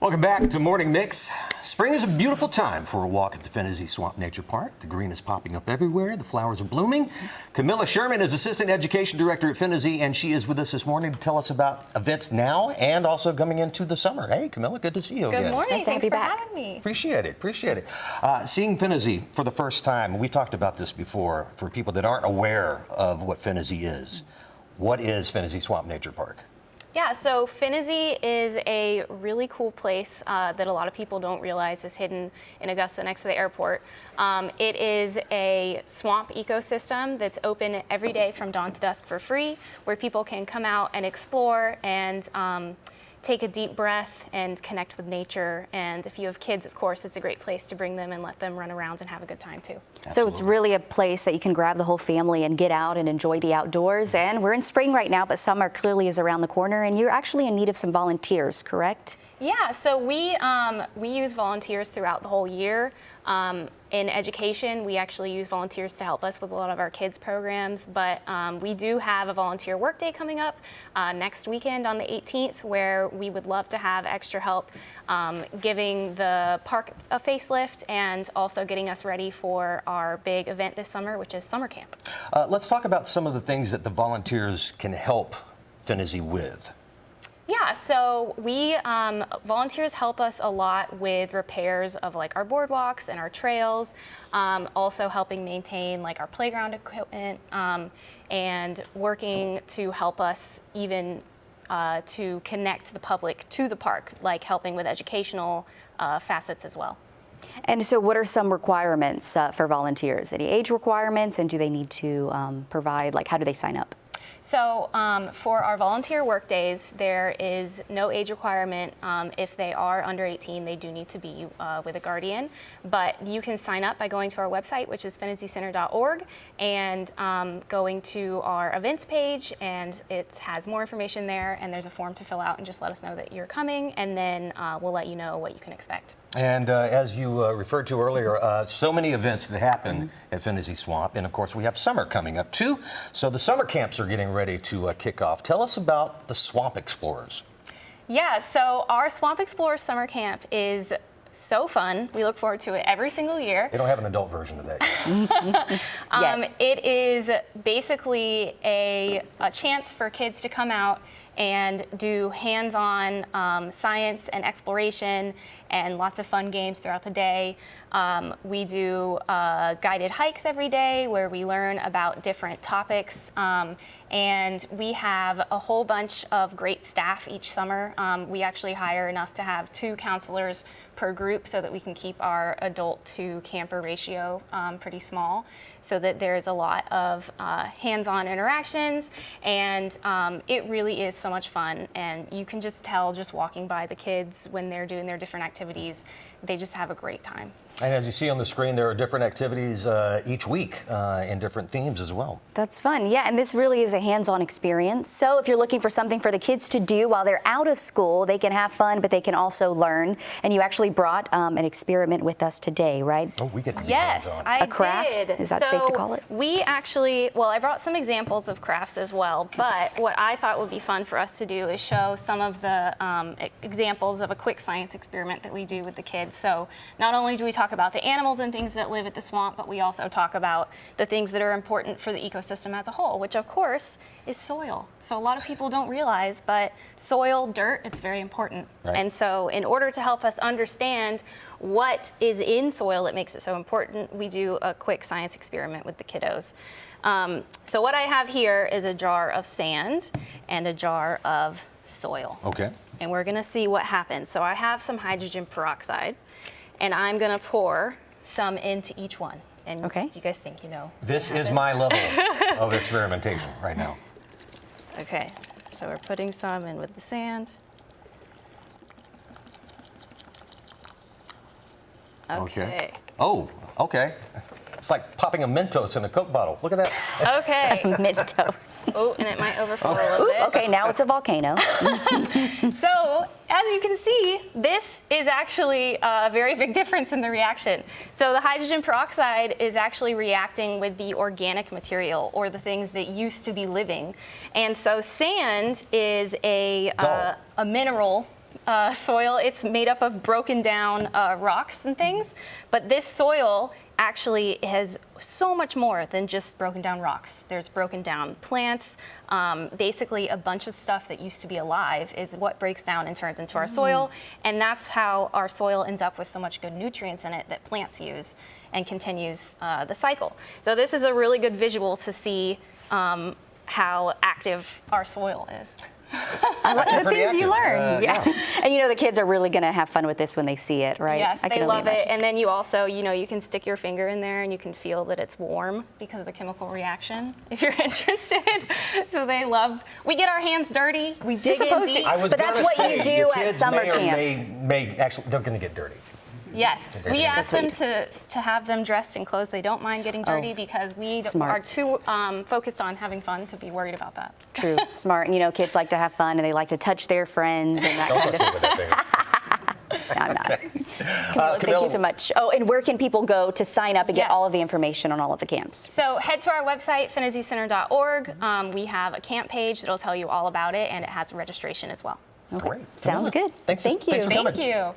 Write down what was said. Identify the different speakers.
Speaker 1: Welcome back to Morning Mix. Spring is a beautiful time for a walk at the Phinizy Swamp Nature Park. The green is popping up everywhere. The flowers are blooming. Camilla Sherman is Assistant Education Director at Phinizy, and she is with us this morning to tell us about events now and also coming into the summer. Hey, Camilla, good to see you again.
Speaker 2: Good morning.
Speaker 3: Nice to
Speaker 2: Thanks
Speaker 3: have you
Speaker 2: for
Speaker 3: back.
Speaker 2: having me.
Speaker 1: Appreciate it. Appreciate it. Seeing Phinizy for the first time, we talked about this before for people that aren't aware of what Phinizy is. What is Phinizy Swamp Nature Park?
Speaker 2: Yeah, so Phinizy is a really cool place that a lot of people don't realize is hidden in Augusta next to the airport. It is a swamp ecosystem that's open every day from dawn to dusk for free, where people can come out and explore and take a deep breath and connect with nature. And if you have kids, of course, it's a great place to bring them and let them run around and have a good time too.
Speaker 1: Absolutely.
Speaker 3: So it's really a place that you can grab the whole family and get out and enjoy the outdoors. And we're in spring right now, but summer clearly is around the corner, and you're actually in need of some volunteers, correct?
Speaker 2: Yeah, so we use volunteers throughout the whole year. In education, we actually use volunteers to help us with a lot of our kids' programs, but we do have a volunteer workday coming up next weekend on the 18th, where we would love to have extra help giving the park a facelift and also getting us ready for our big event this summer, which is summer camp.
Speaker 1: Let's talk about some of the things that the volunteers can help Phinizy with.
Speaker 2: Yeah, so we volunteers help us a lot with repairs of like our boardwalks and our trails, also helping maintain like our playground equipment, and working to help us even to connect the public to the park, like helping with educational facets as well.
Speaker 3: And so what are some requirements for volunteers? Any age requirements, and do they need to provide, like how do they sign up?
Speaker 2: So for our volunteer work days, there is no age requirement. If they are under 18, they do need to be with a guardian. But you can sign up by going to our website, which is phinizycenter.org, and going to our events page, and it has more information there, and there's a form to fill out, and just let us know that you're coming, and then we'll let you know what you can expect.
Speaker 1: And as you referred to earlier, so many events that happen at Phinizy Swamp, and of course we have summer coming up too. So the summer camps are getting ready to kick off. Tell us about the Swamp Explorers.
Speaker 2: Yeah, so our Swamp Explorers summer camp is so fun. We look forward to it every single year.
Speaker 1: They don't have an adult version of that yet.
Speaker 2: It is basically a chance for kids to come out and do hands-on science and exploration and lots of fun games throughout the day. We do guided hikes every day where we learn about different topics, and we have a whole bunch of great staff each summer. We actually hire enough to have 2 counselors per group so that we can keep our adult to camper ratio pretty small, so that there's a lot of hands-on interactions, and it really is so much fun. And you can just tell just walking by the kids when they're doing their different activities, they just have a great time.
Speaker 1: And as you see on the screen, there are different activities each week in different themes as well.
Speaker 3: That's fun, yeah, and this really is a hands-on experience. So if you're looking for something for the kids to do while they're out of school, they can have fun, but they can also learn. And you actually brought an experiment with us today, right?
Speaker 1: Oh, we get to be
Speaker 2: Yes,
Speaker 1: hands-on.
Speaker 2: I
Speaker 3: A craft?
Speaker 2: did.
Speaker 3: Is that safe to call it?
Speaker 2: We actually, well, I brought some examples of crafts as well, but what I thought would be fun for us to do is show some of the examples of a quick science experiment that we do with the kids. So not only do we talk about the animals and things that live at the swamp, but we also talk about the things that are important for the ecosystem as a whole, which of course is soil. So a lot of people don't realize, but soil, dirt, it's very important.
Speaker 1: Right.
Speaker 2: And so in order to help us understand what is in soil that makes it so important, we do a quick science experiment with the kiddos. So what I have here is a jar of sand and a jar of soil.
Speaker 1: Okay.
Speaker 2: And we're gonna see what happens. So I have some hydrogen peroxide, and I'm gonna pour some into each one. And
Speaker 3: Okay.
Speaker 2: do you guys think you know?
Speaker 1: This is my level of experimentation right now.
Speaker 2: Okay, so we're putting some in with the sand. Okay.
Speaker 1: Oh, okay. It's like popping a Mentos in a Coke bottle. Look at that.
Speaker 2: Okay.
Speaker 3: Mentos.
Speaker 2: Oh, and it might overflow a little bit.
Speaker 3: Okay, now it's a volcano.
Speaker 2: So, as you can see, this is actually a very big difference in the reaction. So the hydrogen peroxide is actually reacting with the organic material, or the things that used to be living. And so sand is a mineral soil. It's made up of broken down rocks and things, but this soil actually has so much more than just broken down rocks. There's broken down plants. Basically, a bunch of stuff that used to be alive is what breaks down and turns into our soil, and that's how our soil ends up with so much good nutrients in it that plants use and continues the cycle. So this is a really good visual to see how active our soil is.
Speaker 3: I love the
Speaker 1: pretty
Speaker 3: things you
Speaker 1: active.
Speaker 3: learn.
Speaker 1: Yeah.
Speaker 3: And you know the kids are really going to have fun with this when they see it, right?
Speaker 2: Yes,
Speaker 3: I can
Speaker 2: they
Speaker 3: only
Speaker 2: love it.
Speaker 3: imagine.
Speaker 2: And then you also, you can stick your finger in there and you can feel that it's warm because of the chemical reaction, if you're interested. So they love, we get our hands dirty, we dig in
Speaker 3: supposed to.
Speaker 2: deep.
Speaker 1: I was
Speaker 3: But that's
Speaker 1: gonna
Speaker 3: what
Speaker 1: say,
Speaker 3: you do
Speaker 1: your
Speaker 3: at
Speaker 1: kids
Speaker 3: summer
Speaker 1: may or
Speaker 3: camp.
Speaker 1: may actually, they're going to get dirty.
Speaker 2: Yes, we
Speaker 1: dirty.
Speaker 2: ask
Speaker 3: That's
Speaker 2: them to have them dressed in clothes they don't mind getting dirty
Speaker 3: Oh,
Speaker 2: because we
Speaker 3: smart.
Speaker 2: are too focused on having fun to be worried about that.
Speaker 3: True, smart. And kids like to have fun and they like to touch their friends and that
Speaker 1: Don't
Speaker 3: kind of
Speaker 1: touch me with that finger.
Speaker 3: No, I'm not. Camilla, thank
Speaker 1: Camilla-
Speaker 3: you so much. Oh, and where can people go to sign up and get
Speaker 2: Yes.
Speaker 3: all of the information on all of the camps?
Speaker 2: So head to our website, phinizycenter.org. We have a camp page that'll tell you all about it, and it has registration as well.
Speaker 3: Okay.
Speaker 1: Great.
Speaker 3: Sounds
Speaker 1: Camilla,
Speaker 3: good.
Speaker 1: Thanks,
Speaker 3: Thank
Speaker 1: thanks
Speaker 3: you.
Speaker 1: for coming.
Speaker 2: Thank you.